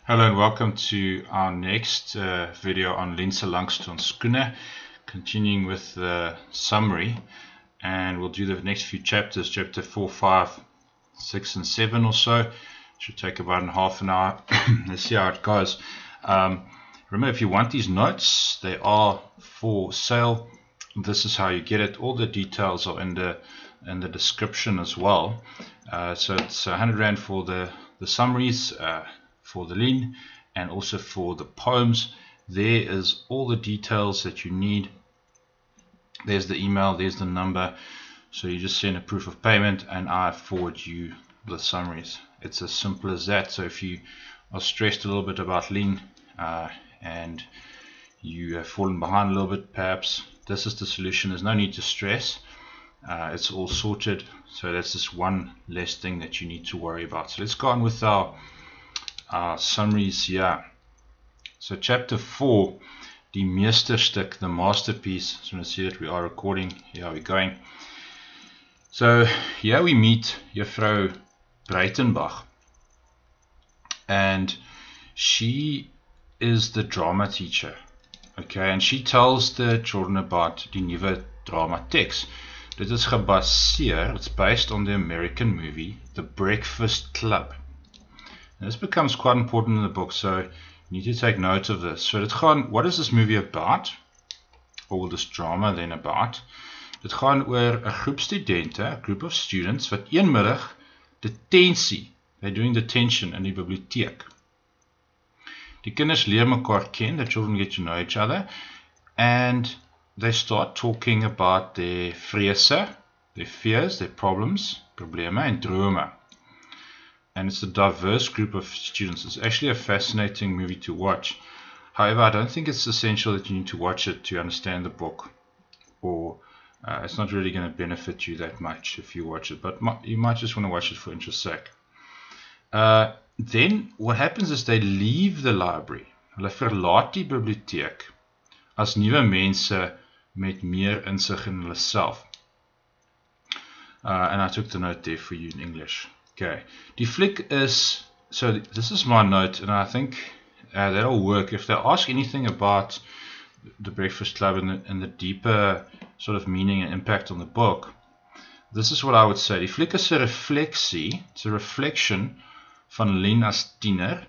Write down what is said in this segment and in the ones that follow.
Hello and welcome to our next video on Lien, lankstaanskoene, continuing with the summary, and we'll do the next few chapters, chapter 4, 5, 6 and 7 or so. Should take about half an hour. Let's see how it goes. Remember, if you want these notes, they are for sale. This is how you get it. All the details are in the description as well. So it's 100 Rand for the summaries, for the Lien, and also for the poems. There is all the details that you need. There's the email, there's the number, so you just send a proof of payment and I forward you the summaries. It's as simple as that. So if you are stressed a little bit about Lien and you have fallen behind a little bit, perhaps this is the solution. There's no need to stress. It's all sorted, so that's just one less thing that you need to worry about. So let's go on with our summaries here. So chapter 4, die meesterstuk, the masterpiece. So let's see that we are recording. Here we're going. So here we meet Juffrou Breitenbach, and she is the drama teacher. Okay, and she tells the children about die nuwe drama text. Dit is gebaseer, it's based on the American movie The Breakfast Club. And this becomes quite important in the book, so you need to take note of this. So what is this movie about? Or this drama then about? Dit gaan oor 'n groep studente, a group of students, wat een middag detensie, they're doing detention in die biblioteek. Die kinders leer mekaar ken, the children get to know each other, and they start talking about their vrese, their fears, their problems, probleme en drome. And it's a diverse group of students. It's actually a fascinating movie to watch. However, I don't think it's essential that you need to watch it to understand the book, or it's not really going to benefit you that much if you watch it, but you might just want to watch it for interest's sake. Then what happens is they leave the library. Hulle verlaat die biblioteek as nuwe mense met meer insig in hulle self. And I took the note there for you in English. Okay, die flick is, so this is my note, and I think that'll work. If they ask anything about the Breakfast Club and the deeper sort of meaning and impact on the book, this is what I would say. Die flick is 'n refleksie, it's a reflection van Lien as tiener,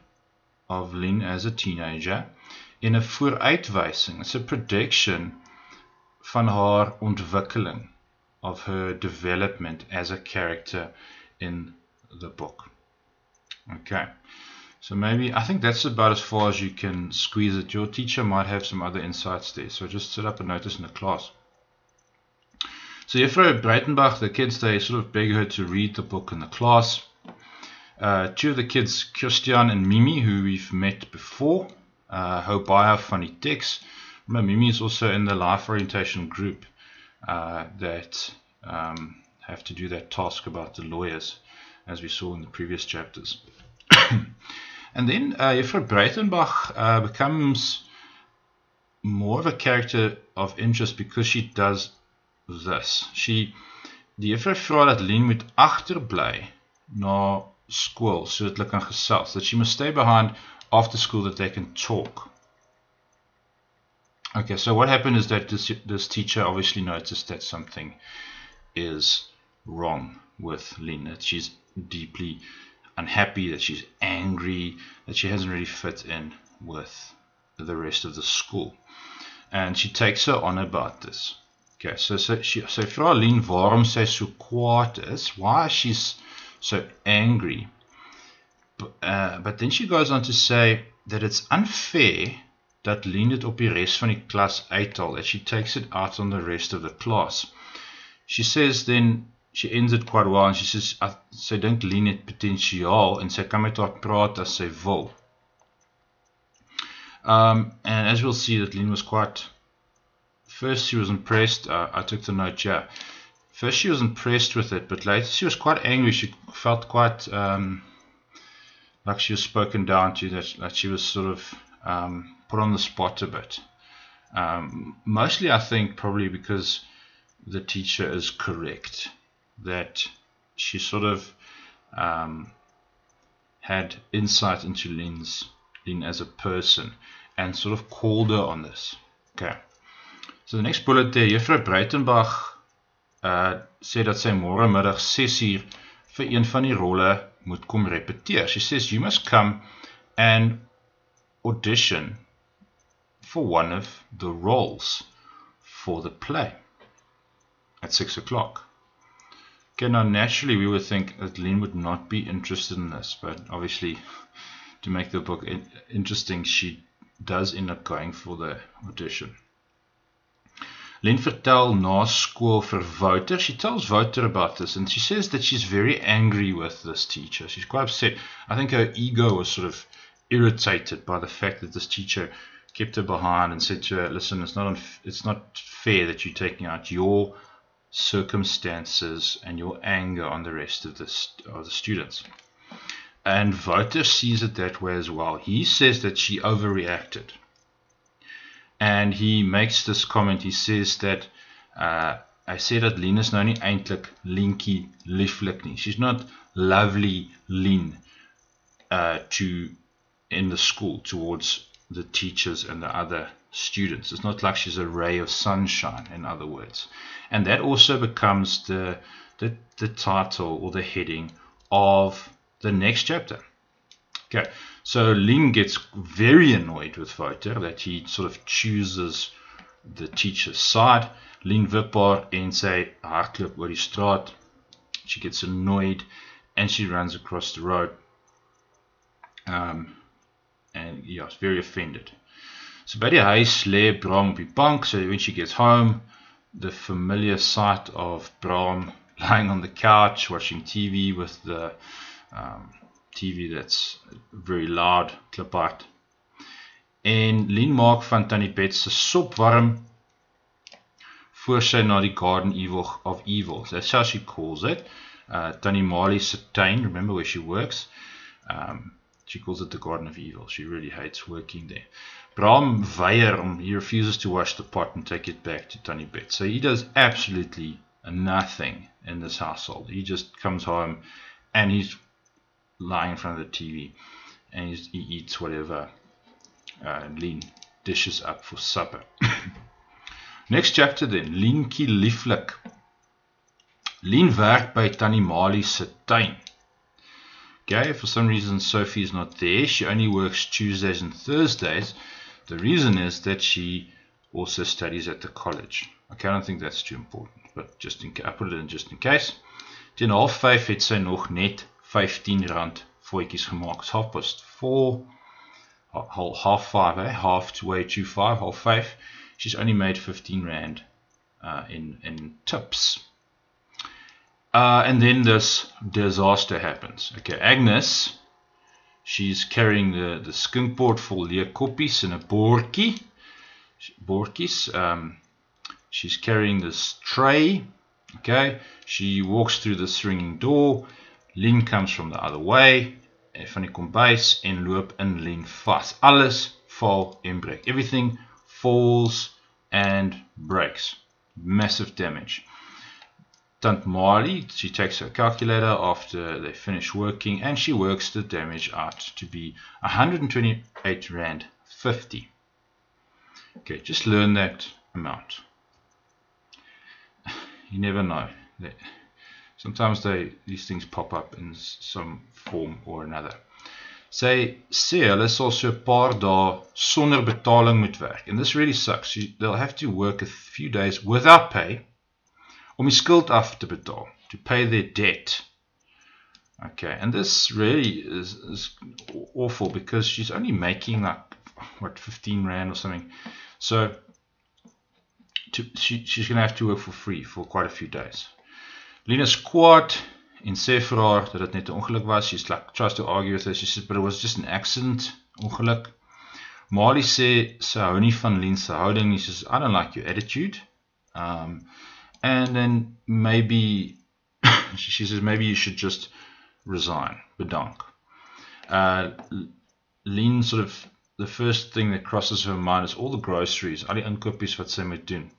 of Lien as a teenager, en 'n vooruitwysing, it's a prediction van haar ontwikkeling, of her development as a character in the book. Okay, so maybe I think that's about as far as you can squeeze it. Your teacher might have some other insights there, so just set up a notice in the class. So Juffrou Breitenbach, the kids, they sort of beg her to read the book in the class. Two of the kids, Christian and Mimi, who we've met before, hou baie van die teks. Remember, Mimi is also in the life orientation group that have to do that task about the lawyers, as we saw in the previous chapters. And then Juffrou Breitenbach becomes more of a character of interest because she does this. Die juffrou vra dat Lien moet agterbly na school so dat hulle kan gesels, that she must stay behind after school that they can talk. Okay, so what happened is that this teacher obviously noticed that something is wrong with Lien, that she's deeply unhappy, that she's angry, that she hasn't really fit in with the rest of the school. And she takes her on about this. Okay, so sy vra Lien waarom sy so kwaad is, why she's so angry. But then she goes on to say that it's unfair dat Lien dit op die res van die klas uithaal, that she takes it out on the rest of the class. She says then, she ends it quite well, and she says, sy dink Lien het potentiaal, en sy kan met haar praat as sy wil. And as we'll see, that Lien was quite, first she was impressed, I took the note here, first she was impressed with it, but later she was quite angry, she felt quite like she was spoken down to, that she was sort of put on the spot a bit. Mostly I think probably because the teacher is correct, that she sort of had insight into Lien's Lien as a person and sort of called her on this. Okay. So the next bullet there, Juffrou Breitenbach sê dat sy môre middag 6 uur vir een van die rolle moet kom repeteer. She says you must come and audition for one of the roles for the play at 6 o'clock. Okay, now naturally we would think that Lien would not be interested in this, but obviously to make the book interesting, she does end up going for the audition. Lien vertel na skool vir Wouter. She tells Wouter about this, and she says that she's very angry with this teacher. She's quite upset. I think her ego was sort of irritated by the fact that this teacher kept her behind and said to her, listen, it's not fair that you're taking out your circumstances and your anger on the rest of the students. And Wouter sees it that way as well. He says that she overreacted. And he makes this comment. He says that I say that Lien is nou nie eintlik lientjie lieflik nie. She's not lovely Lien in the school towards the teachers and the other students. It's not like she's a ray of sunshine, in other words. And that also becomes the title or the heading of the next chapter. Okay, so Lien gets very annoyed with Wouter that he sort of chooses the teacher's side. Lien wip haar en sy hardloop oor die straat. She gets annoyed and she runs across the road. And yeah, it's very offended. So by die huis lê Bram op die bank. So when she gets home, the familiar sight of Bram lying on the couch watching TV with the TV that's very loud, klip hard. En Lien maak van Tannie Bet se sop warm voor sy na die Garden of Evils. That's how she calls it. Tannie Mali se tuin, remember where she works? She calls it the Garden of Evils. She really hates working there. Bram weier, he refuses to wash the pot and take it back to Tannie Bet. So he does absolutely nothing in this household. He just comes home and he's lying in front of the TV and he eats whatever Lien dishes up for supper. Next chapter then, Lientjie lieflik. Lien werk by Tannie Mali se tuin. Okay, for some reason Sophie is not there. She only works Tuesdays and Thursdays. The reason is that she also studies at the college. Okay, I don't think that's too important, but just in case, I put it in just in case. Teen 4:30 het sy nog net R15 voetjies gemaak. It's 4:30, half 5, halfway to 5, half 5. She's only made R15 in tips. And then this disaster happens. Okay, Agnes, she's carrying the skinkbord full leerkoppies in a bordjie. She's carrying this tray. Okay, she walks through the swinging door. Lien comes from the other way, van die kombuis en loop in Lien vas. Alles val en breek. Everything falls and breaks. Massive damage. Tant Mali, she takes her calculator after they finish working and she works the damage out to be R128.50. Okay, just learn that amount. You never know. Sometimes these things pop up in some form or another. Sy sê hulle sal so 'n paar dae sonder betaling moet werk. And this really sucks. They'll have to work a few days without pay om die skuld af te betaal, to pay their debt. Okay, and this really is awful because she's only making like, what, R15 or something. So she's going to have to work for free for quite a few days. Lien is kwaad en sê vir haar dat dit net 'n ongeluk was. She's like, tries to argue with her. She says, but it was just an accident, ongeluk. Mali sê sy hou nie van Lien se houding nie. She says, I don't like your attitude. And then maybe, she says, maybe you should just resign, bedank. Lien sort of, the first thing that crosses her mind is all the groceries, al die inkopies wat sy moet doen.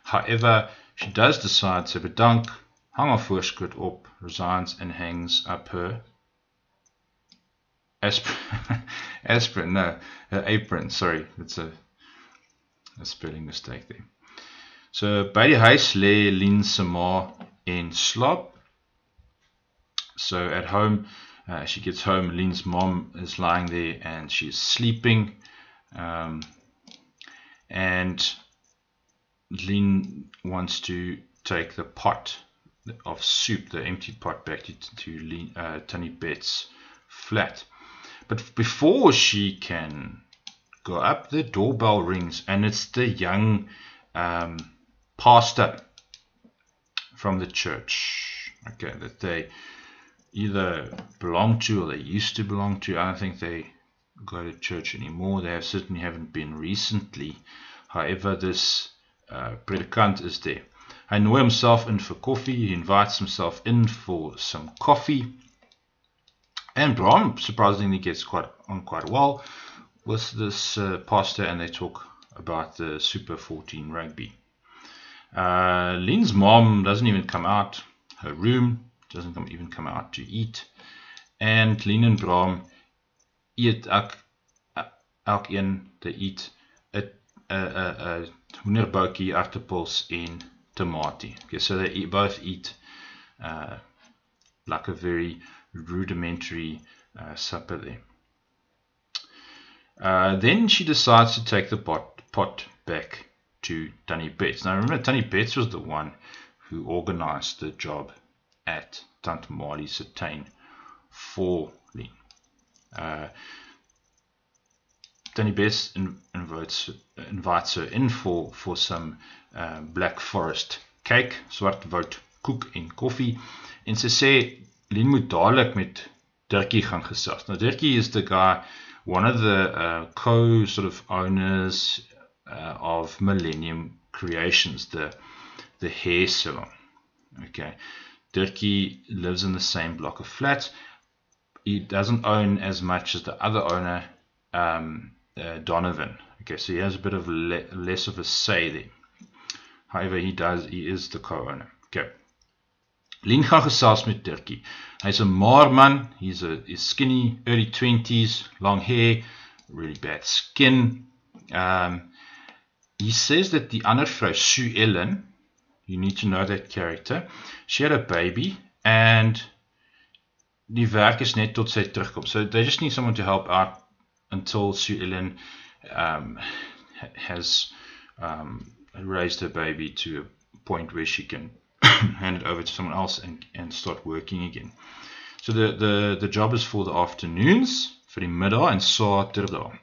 However, she does decide to bedank, hang haar voorskoot op, resigns and hangs up her Aspirin, no, apron, sorry, it's a spelling mistake there. So by die huis lê Lien se ma in slaap. So at home, she gets home, Lien's mom is lying there and she's sleeping, and Lien wants to take the pot of soup, the empty pot, back to Tannie Bet's flat. But before she can go up, the doorbell rings, and it's the young pastor from the church, okay, that they either belong to or they used to belong to. I don't think they go to church anymore. They certainly haven't been recently. However, this predikant is there. Hy nooi himself in for coffee. He invites himself in for some coffee. And Bram surprisingly gets on quite well with this pastor, and they talk about the Super 14 rugby. Lien's mom doesn't even come out her room, doesn't even come out to eat. And Lien and Bram eet elkeen, they eat a hoenderboutjie, aartappels en tamatie. Okay, so they both eat like a very rudimentary supper there. Then she decides to take the pot back to Tannie Bet's. Now remember, Tannie Bet's was the one who organized the job at Tante Marley se tuin for Lien. Tannie Bet's invites her in for some Black Forest cake, swartwoud koek en koffie, en sy sê Lien moet dadelik met Dirkie gaan gesels. Now Dirkie is the guy, one of the co-sort of owners of Millennium Creations, the hair salon. Okay, Dirkie lives in the same block of flats. He doesn't own as much as the other owner, Donovan. Okay, so he has a bit of less of a say there. However, he is the co-owner. Okay. Lien gaan gesels met Dirkie. Hy's a maar man. He's skinny, early 20s, long hair, really bad skin. He says that the ander vrou, Sue Ellen, you need to know that character, she had a baby, and die werk is net tot sy terugkom. So they just need someone to help out until Sue Ellen has raised her baby to a point where she can hand it over to someone else and start working again. So the job is for the afternoons, vir die middag en Saterdag.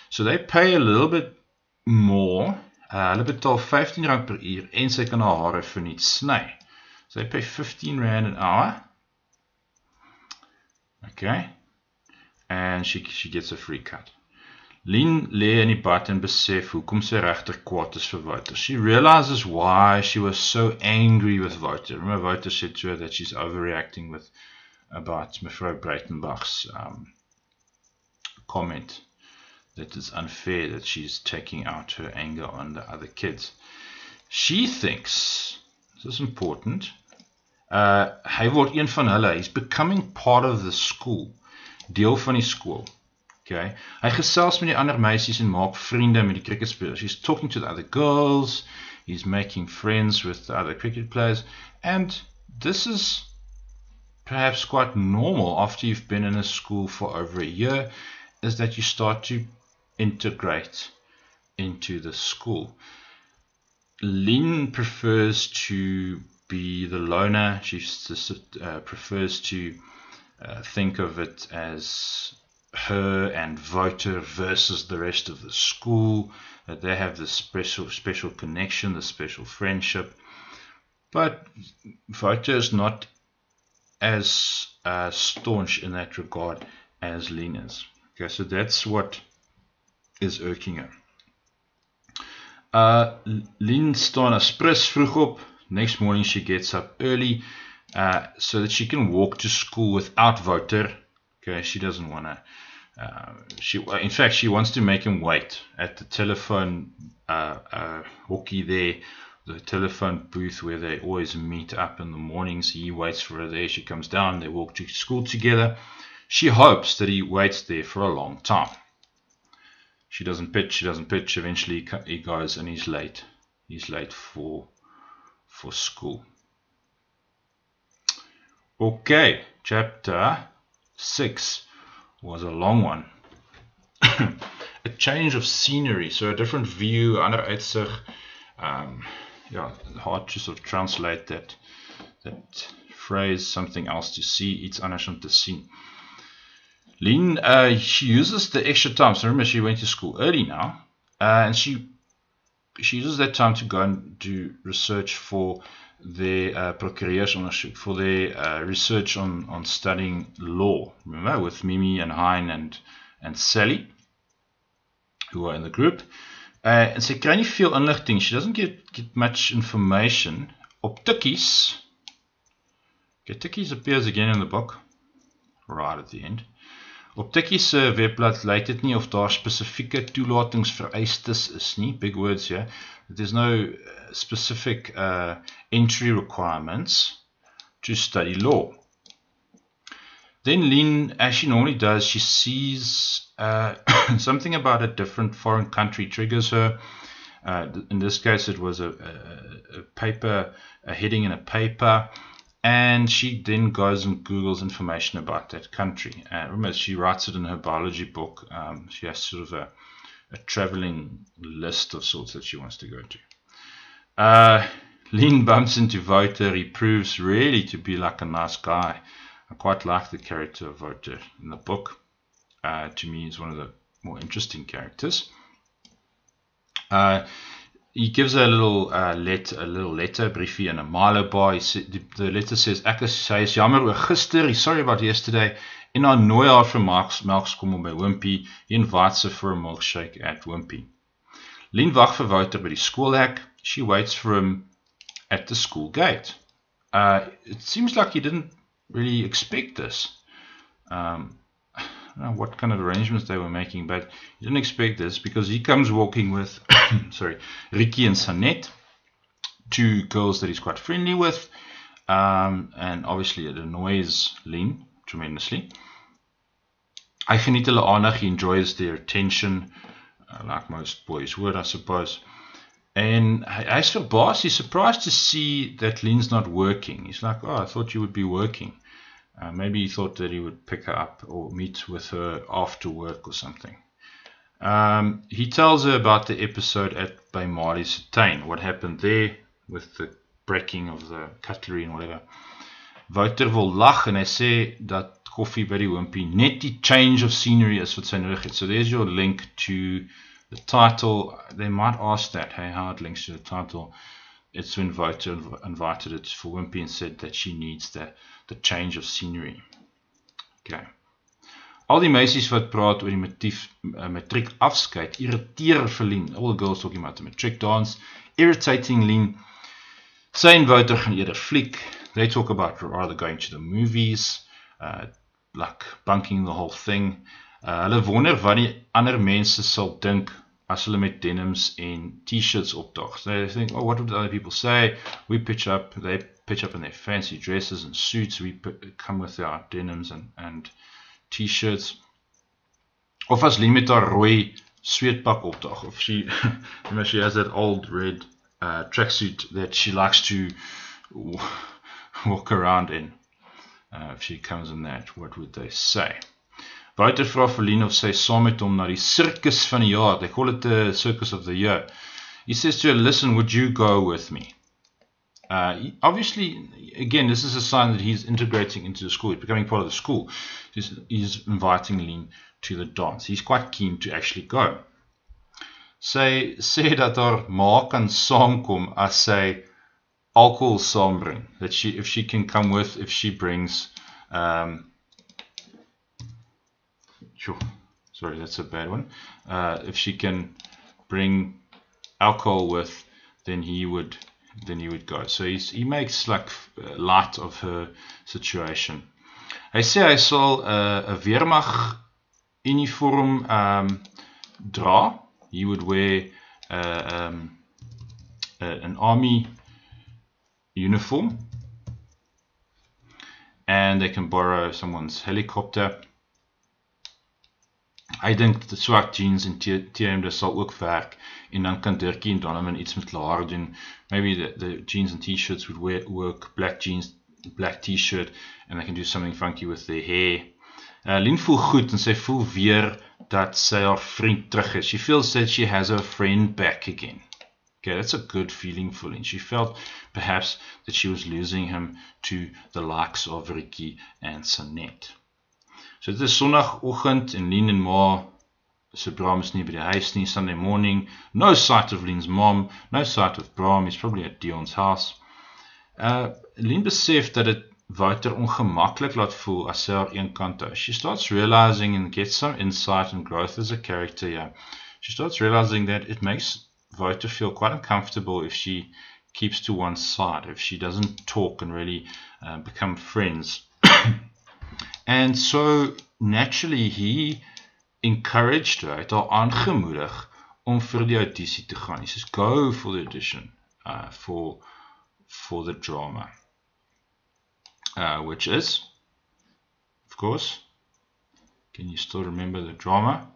So they pay a little bit more. Hulle betaal R15 per uur en sy kan haar hare verniet sny. So they pay R15 an hour. Okay. And she gets a free cut. Lien lê in die bad en besef hoekom sy regtig kwaad is vir Wouter. She realizes why she was so angry with Wouter. Remember, Wouter said to her that she's overreacting about Mevrou Breitenbach's comment that it's unfair that she's taking out her anger on the other kids. She thinks, this is important, hy word een van hulle, he's becoming part of the school, deel van die skool. Okay. Hy gesels met die ander meisies en maak vriende met die cricketspelers. He's talking to the other girls, he's making friends with the other cricket players, and this is perhaps quite normal after you've been in a school for over a year, is that you start to integrate into the school. Lien prefers to be the loner. She prefers to think of it as her and Wouter versus the rest of the school, that they have this special connection, this special friendship. But Wouter is not as staunch in that regard as Lien is. Okay, so that's what is irking her. Lien staan as prins vroeg op. Next morning she gets up early so that she can walk to school without Wouter. Okay, she doesn't want to. In fact, she wants to make him wait at the telephone hockey there, the telephone booth where they always meet up in the mornings. He waits for her there. She comes down. They walk to school together. She hopes that he waits there for a long time. she doesn't pitch. Eventually he goes and he's late. He's late for school. Okay, chapter 6 was a long one. A change of scenery, so a different view, ander uitsig. Yeah, hard to sort of translate that phrase, something else to see, iets anders om te sien. Lien, she uses the extra time. So remember, she went to school early now, and she uses that time to go and do research for their procureursondersoek, for their research on studying law. Remember, with Mimi and Hein and Sally, who are in the group. And sy kry nie veel inligting. She doesn't get much information. Op tikkies. Okay, tikkies appears again in the book, right at the end. Op tikkies se webblad lyk dit nie of daar spesifieke toelatingsvereistes is nie. Big words here. There's no specific entry requirements to study law. Then Lien, as she normally does, she sees something about a different foreign country triggers her. In this case, it was a paper, a heading in a paper. And she then goes and Googles information about that country. Remember, she writes it in her biology book. She has sort of a traveling list of sorts that she wants to go to. Lien bumps into Wouter. He proves really to be like a nice guy. I quite like the character of Wouter in the book. To me, he's one of the more interesting characters. He gives her a little letter, briefie and a Milo bar. The letter says, sy is jammer oor gister, he's sorry about yesterday, en dan nooi haar vir melkskommel by Wimpy, he invites her for a milkshake at Wimpy. Lien wag vir Wouter by die skoolhek. She waits for him at the school gate. It seems like he didn't really expect this. I don't know what kind of arrangements they were making, but he didn't expect this because he comes walking with Ricky and Sanette, two girls that he's quite friendly with, and obviously it annoys Lien tremendously. Hy geniet hulle aandag, he enjoys their attention, like most boys would, I suppose. And he's verbaasd, he's surprised to see that Lien's not working. He's like, oh, I thought you would be working. Maybe he thought that he would pick her up or meet with her after work or something. He tells her about the episode by Marley's Tuin, what happened there with the breaking of the cutlery and whatever. Wouter wil lag en hy sê dat koffie by die Wimpy net die change of scenery is wat sy nodig het. So there's your link to the title. They might ask that, hey, how it links to the title. It's when Wouter invited it for Wimpy and said that she needs the change of scenery. Okay. Al die meisies wat praat oor die matriek afskeid, irriteer vir Lien. All the girls talking about the matric dance, irritating Lien. Sy en Wouter gaan eerder fliek. They talk about rather going to the movies, like bunking the whole thing. Hulle wonder wat die ander mense sal dink as hulle met denims en t-shirts opdag. So they think, oh, what would other people say? They pitch up in their fancy dresses and suits. We come with our denims and t-shirts. Of as Lien met haar rooi sweetpak opdag. Of she has that old red tracksuit that she likes to walk around in. If she comes in that, what would they say? Wouter vra vir Lien of sy saam met hom na die circus van die jaar. They call it the circus of the year. He says to her, listen, would you go with me? Obviously, again, this is a sign that he's integrating into the school. He's becoming part of the school. He's inviting Lien to the dance. He's quite keen to actually go. Sy sê dat haar ma kan saamkom as sy alcohol saambring. That if she can come with, if she brings sorry, that's a bad one. If she can bring alcohol with, then he would go. So he makes like light of her situation. Hy sê hy sal 'n weermag uniform dra. He would wear an army uniform, and they can borrow someone's helicopter. Hy dink dat swart jeans en TM dis sal ook werk, en dan kan Dirkie en Donovan iets met hulle haar doen. Maybe the jeans and t-shirts would work, black jeans, black t-shirt, and they can do something funky with their hair. Lien voel goed en sy voel weer dat sy haar vriend terug is. She feels that she has her friend back again. Okay, that's a good feeling for Lien. She felt perhaps that she was losing him to the likes of Ricky and Sanette. So dit is Sondagoggend en Lien en Ma se Bram is nie by die huis nie. Sunday morning, no sight of Lien's mom, no sight of Bram, he's probably at Dion's house. Lien besef dat dit Wouter ongemaklik laat voel as sy haar een kant hou. She starts realizing and gets some insight and growth as a character here. She starts realizing that it makes Wouter feel quite uncomfortable if she keeps to one side, if she doesn't talk and really become friends. And so naturally he encouraged her, het haar aangemoedig om vir die audisie te gaan. He says, go for the audition for the drama. Which is, of course, can you still remember the drama?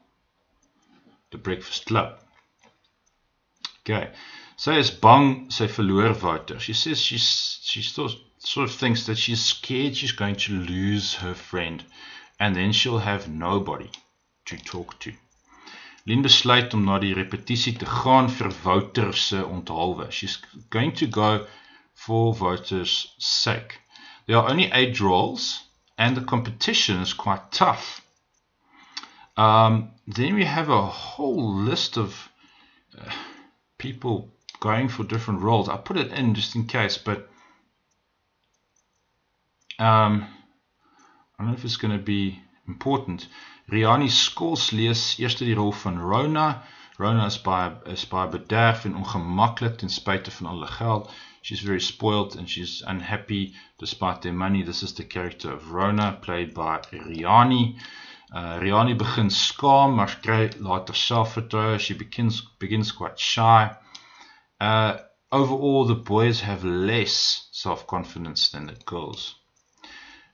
The Breakfast Club. Okay, sy is bang sy verloor Wouter. She says she still sort of thinks that she's scared she's going to lose her friend, and then she'll have nobody to talk to. Lien besluit om na die repetisie te gaan vir Wouter se onthaalwe. She's going to go for Wouter's sake. There are only 8 roles, and the competition is quite tough. Then we have a whole list of people going for different roles. I put it in just in case, but I don't know if it's going to be important. Riani Skols lees eerst die rol van Rona. Rona is baie bederf en ongemaklik ten spyte van alle geld. She's very spoiled and she's unhappy despite their money. This is the character of Rona, played by Riani. Riani begins skaam, maar kry later selfvertroue. She begins quite shy. Overall, the boys have less self-confidence than the girls.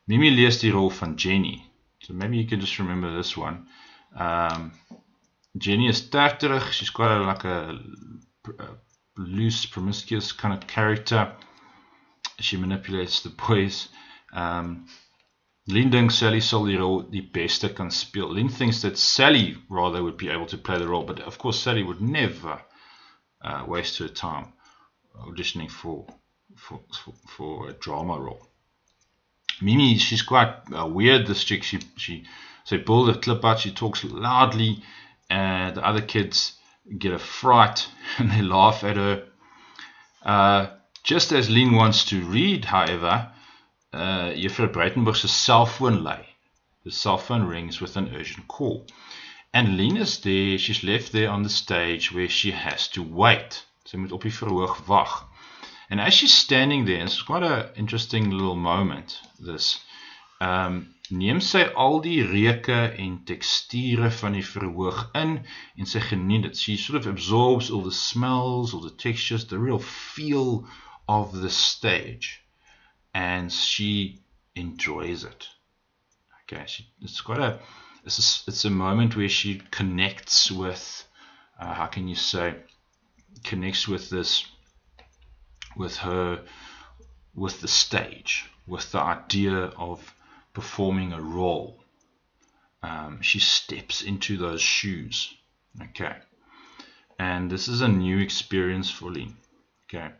Mimi lees die rol van Jenny. So maybe you can just remember this one. Jenny is terterig. She's quite like a loose, promiscuous kind of character. She manipulates the boys. Lien thinks Sally sal die rol die beste kan speel. Lien thinks that Sally rather would be able to play the role, but of course Sally would never waste her time auditioning for a drama role. Mimi, she's quite weird, this chick. Sy pulled a clip out, she talks loudly, and the other kids get a fright and they laugh at her. Just as Lien wants to read, however, Juffrou Breitenberg's cell phone lay. The cell phone rings with an urgent call. And Lien is there, she's left there on the stage where she has to wait. Sy moet op die verhoog wag. And as she's standing there, it's quite an interesting little moment, this. Neem sy al die reuke en teksture van die verhoog in en sy geniet dit. She sort of absorbs all the smells, all the textures, the real feel of the stage, and she enjoys it. Okay, it's a moment where she connects with, how can you say, connects with this, with the stage, with the idea of performing a role. She steps into those shoes. Okay, and this is a new experience for Lien. Okay,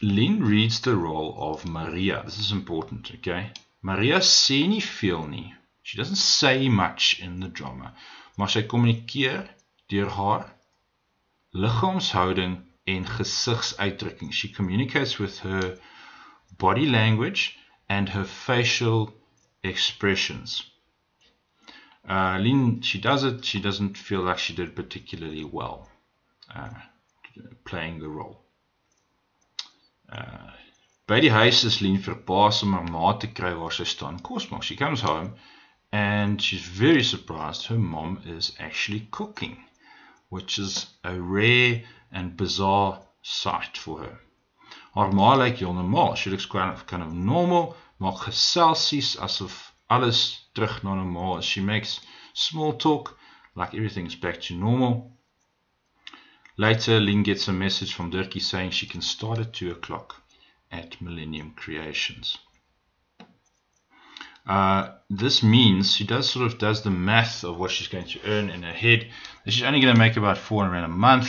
Lien reads the role of Maria. This is important. Okay, Maria sê nie veel nie. She doesn't say much in the drama, maar sy kommunikeer deur haar liggaamshouding en gesigsuitdrukking. She communicates with her body language and her facial expressions. Lien, she does it. She doesn't feel like she did particularly well playing the role. By die huis is Lien verbaas om haar ma te kry waar sy staan kos maak. She comes home and she's very surprised her mom is actually cooking, which is a rare and bizarre sight for her. Haar ma lyk heel normaal. She looks kind of normal, maar geselsies asof alles terug na normaal is. She makes small talk, like everything's back to normal. Later, Lien gets a message from Dirkie saying she can start at 2 o'clock at Millennium Creations. This means she does the math of what she's going to earn in her head. She's only going to make about £400 a month.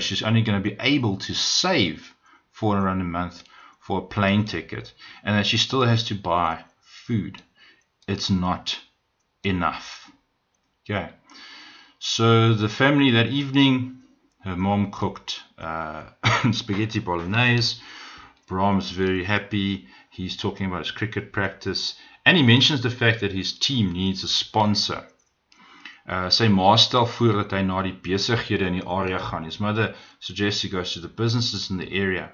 She's only going to be able to save £400 a month for a plane ticket, and that she still has to buy food. It's not enough. Okay. So the family that evening, her mom cooked spaghetti bolognese. Brahm's very happy. He's talking about his cricket practice, and he mentions the fact that his team needs a sponsor. Sy ma stel voor dat hy na die besighede in die area gaan. His mother suggests he goes to the businesses in the area.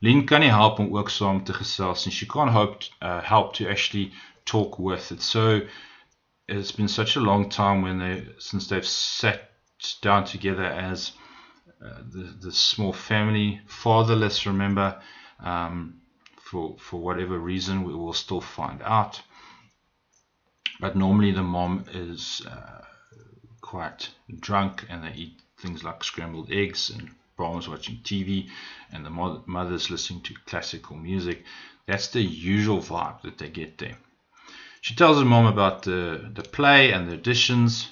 Lien kan nie help om ook saam te gesels, and she can't help to actually talk with. It's been such a long time since they've sat down together as the small family, fatherless, remember, for whatever reason. We will still find out. But normally the mom is quite drunk, and they eat things like scrambled eggs, and Brahm's watching TV, and the mother's listening to classical music. That's the usual vibe that they get there. She tells her mom about the play and the auditions.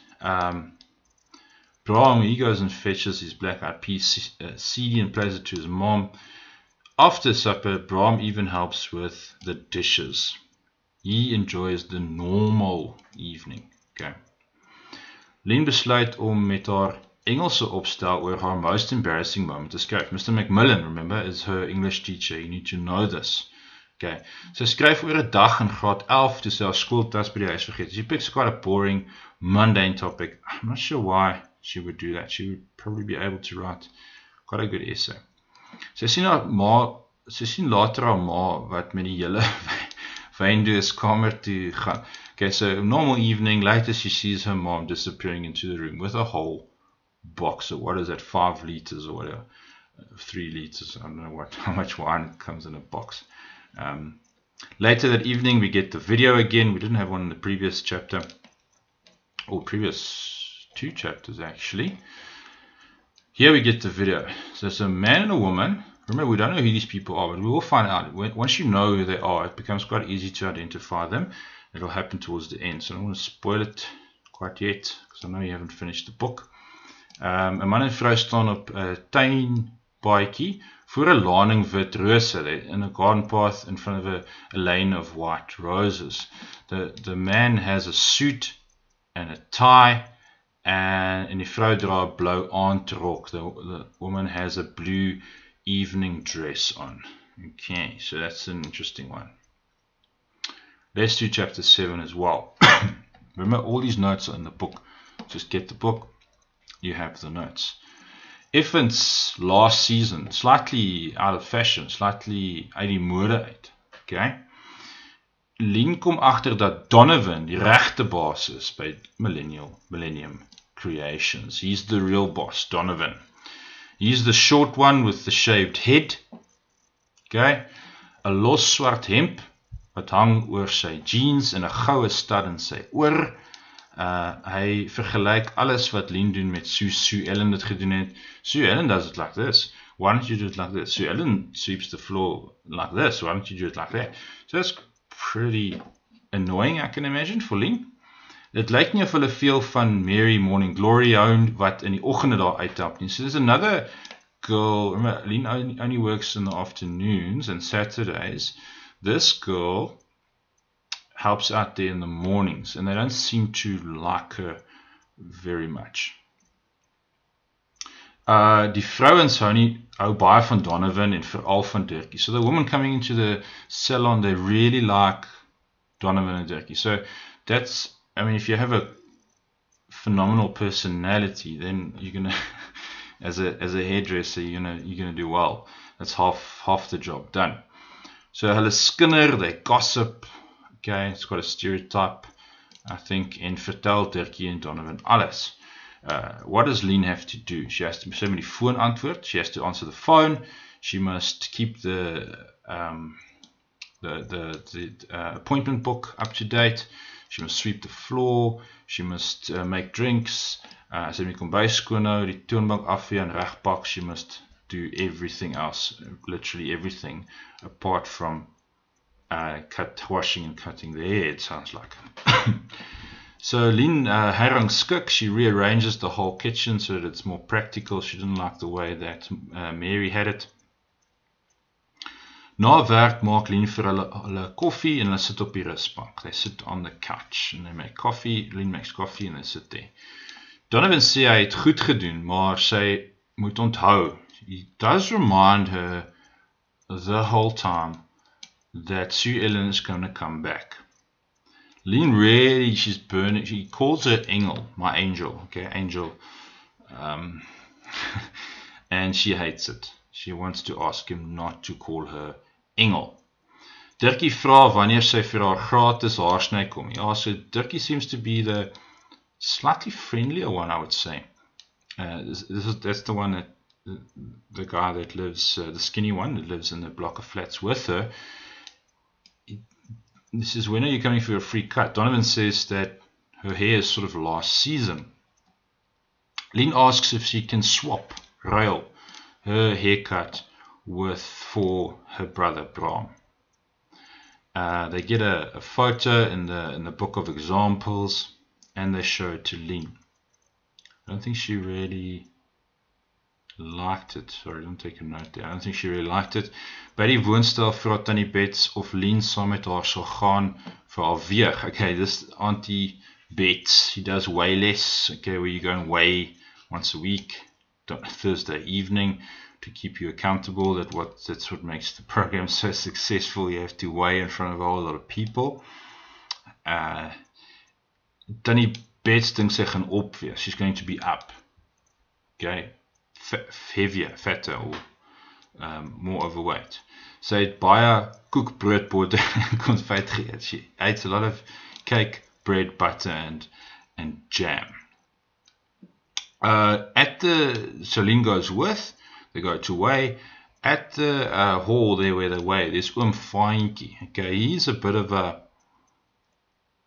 Brahm, he goes and fetches his Black Eyed Peas CD and plays it to his mom. After supper, Brahm even helps with the dishes. He enjoys the normal evening. Okay. Lien besluit om met haar Engelse opstel oor haar most embarrassing moment te skryf. Mr. Macmillan, remember, is her English teacher. You need to know this. Okay. Sy skryf oor 'n dag in graad 11 toe sy haar skooltas by die huis vergeet. She picks quite a boring, mundane topic. I'm not sure why she would do that. She would probably be able to write quite a good essay. Sy sien later haar ma wat met die hele wyndoos kamer toe gaan. Okay, so normal evening, later she sees her mom disappearing into the room with a whole box of, what is that, 5 liters or whatever, 3 liters, I don't know how much wine comes in a box. Later that evening we get the video again. We didn't have one in the previous chapter, or previous 2 chapters actually. Here we get the video. So it's a man and a woman. Remember, we don't know who these people are, but we will find out. Once you know who they are, it becomes quite easy to identify them. It'll happen towards the end, so I don't want to spoil it quite yet, because I know you haven't finished the book. 'n man en vrou staan op 'n tuinpaadjie voor 'n laning wit rose, in a garden path in front of a lane of white roses. The man has a suit and a tie, en die vrou dra 'n blou aandrok. The woman has a blue evening dress on. Okay, so that's an interesting one. Let's do chapter 7 as well. Remember, all these notes are in the book. Just get the book, you have the notes. Effens last season, slightly out of fashion, slightly uit die mode uit. Okay? Lien kom agter dat Donovan die regte baas is by Millennium Creations. He's the real boss, Donovan. He's the short one with the shaved head. Okay? 'n los swart hemp wat hang oor sy jeans en 'n goue stud in sy oor. Hy vergelyk alles wat Lien doen met Sue Ellen dit gedoen het. Sue Ellen does it like this. Why don't you do it like this? Sue Ellen sweeps the floor like this. Why don't you do it like that? So that's pretty annoying, I can imagine, for Lien. Dit lyk nie of hulle veel van Mary Morning Glory hou wat in die oggende daar uittap nie. So there's another girl, remember, Lien only works in the afternoons and Saturdays. This girl helps out there in the mornings, and they don't seem to like her very much. Die vrouens hou baie van Donovan en veral van Dirkie. So the women coming into the salon, they really like Donovan and Dirkie. So that's, I mean, if you have a phenomenal personality, then you're gonna, as a hairdresser, you're gonna do well. That's half the job done. So hulle skinder, they gossip. Okay, it's got a stereotype, I think, en vertel Dirkie en Donovan alles. What does Lien have to do? She has to sy met die foon antwoord. She has to answer the phone. She must keep the appointment book up to date. she must sweep the floor, she must make drinks, sy moet die kombuis skoon hou, die toonbank afvee en regpak. She must do everything else, literally everything, apart from washing and cutting the hair, it sounds like. So Lien herrangskik, she rearranges the whole kitchen so that it's more practical. She didn't like the way that Mary had it. Na werk maak Lien vir hulle koffie en hulle sit op die rusbank. They sit on the couch and they make coffee. Lien makes coffee and they sit there. Donovan sê hy het goed gedoen, maar sy moet onthou. He does remind her the whole time that Sue Ellen is going to come back. Lien really, she's burning. She calls her Engel, my angel. Okay, angel. And she hates it. She wants to ask him not to call her Engel. Dirkie vra wanneer sy vir haar gratis haarsny kom. Ja, so Dirkie seems to be the slightly friendlier one, I would say. That's the one that the guy that lives, the skinny one that lives in the block of flats with her. This is, when are you coming for a free cut? Donovan says that her hair is sort of last season. Lien asks if she can swap, ruil, her haircut for her brother Bram. They get a photo in the book of examples and they show it to Lien. I don't think she really liked it. Sorry, don't take a note there. I don't think she really liked it. By die woonstel vra Tannie Bets of Lien saam met haar sal gaan vir haar weeg. Okay, this Auntie Bets, she does weigh less. Okay, where you go and weigh once a week, Thursday evening, to keep you accountable. That's what makes the program so successful. You have to weigh in front of a whole lot of people. Tannie Bets thinks sy gaan opweeg. She's going to be up. Okay, heavier, fatter, or more overweight. Sy het baie koekbroodboter en konfyt geëet. She ate a lot of cake, bread, butter and jam. So Lien goes with, they go to weigh. At the hall there where they weigh, there's Oom Faintjie. Okay, he's a bit of a,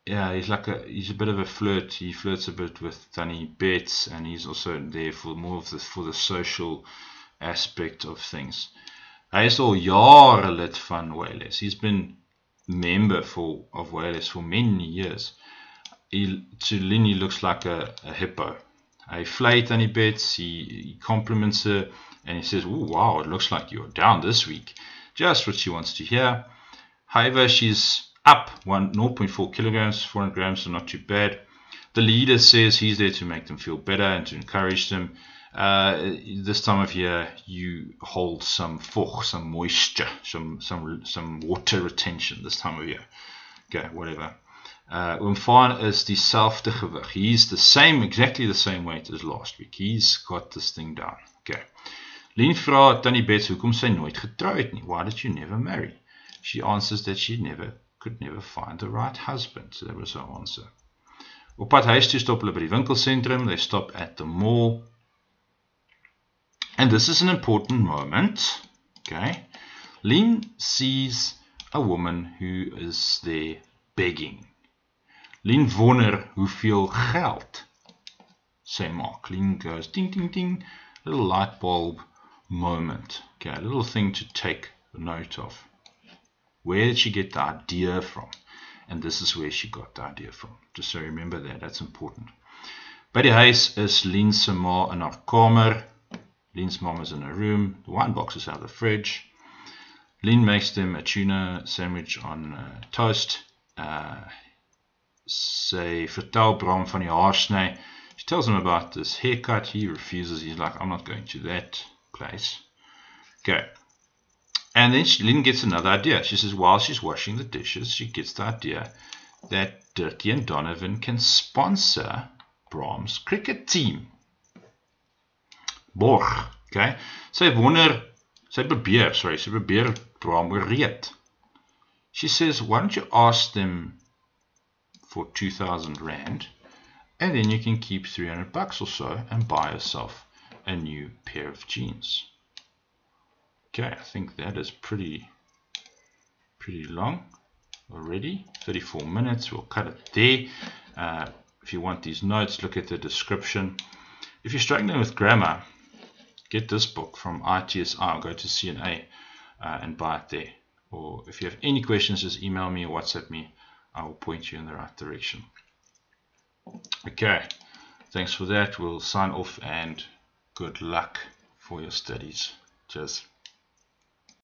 yeah, he's a bit of a flirt. He flirts a bit with Tannie Bets, and he's also there for more of for the social aspect of things. Hy is al jare lid van Wales. He's been member of Wales for many years. To Lien, he looks like a hippo. Hy vlei Tannie Bets, he compliments her, and he says, "Oh wow, it looks like you're down this week." Just what she wants to hear. However, she's up 0.4 kilograms, 400 grams, so not too bad. The leader says he's there to make them feel better and to encourage them. This time of year, you hold some vog, some moisture, some water retention this time of year. Okay, whatever. Oom Faan is dieselfde gewig. He's exactly the same weight as last week. He's got this thing down. Okay. Lien vra Tannie Bets hoekom sy nooit getrou het nie. Why did you never marry? She answers that she could never find the right husband. So that was her answer. Op pad huis toe stop hulle by die winkelsentrum. They stop at the mall. And this is an important moment. Okay. Lien sees a woman who is there begging. Lien wonder hoeveel geld sy maak. Lien goes ding ding ding. Little light bulb moment. Okay, a little thing to take note of. Where did she get the idea from? And this is where she got the idea from. Just so remember that, that's important. By die huis is Lien se ma in haar kamer. Lien's mom is in her room. The wine box is out of the fridge. Lien makes them a tuna sandwich on toast. Sy vertel Bram van die haarsny. She tells him about this haircut. He refuses. He's like, I'm not going to that place. Okay. And then Lien gets another idea. She says while she's washing the dishes, she gets the idea that Dirkie and Donovan can sponsor Bram's cricket team. Borg. Okay. Sy probeer Bram oorreed. She says, why don't you ask them for 2,000 rand, and then you can keep 300 bucks or so and buy yourself a new pair of jeans. Okay, I think that is pretty long. already. 34 minutes. We'll cut it there. If you want these notes, look at the description. If you're struggling with grammar, get this book from ITSI or go to CNA and buy it there. Or if you have any questions, just email me or WhatsApp me. I will point you in the right direction. Okay, thanks for that. We'll sign off and good luck for your studies. Cheers.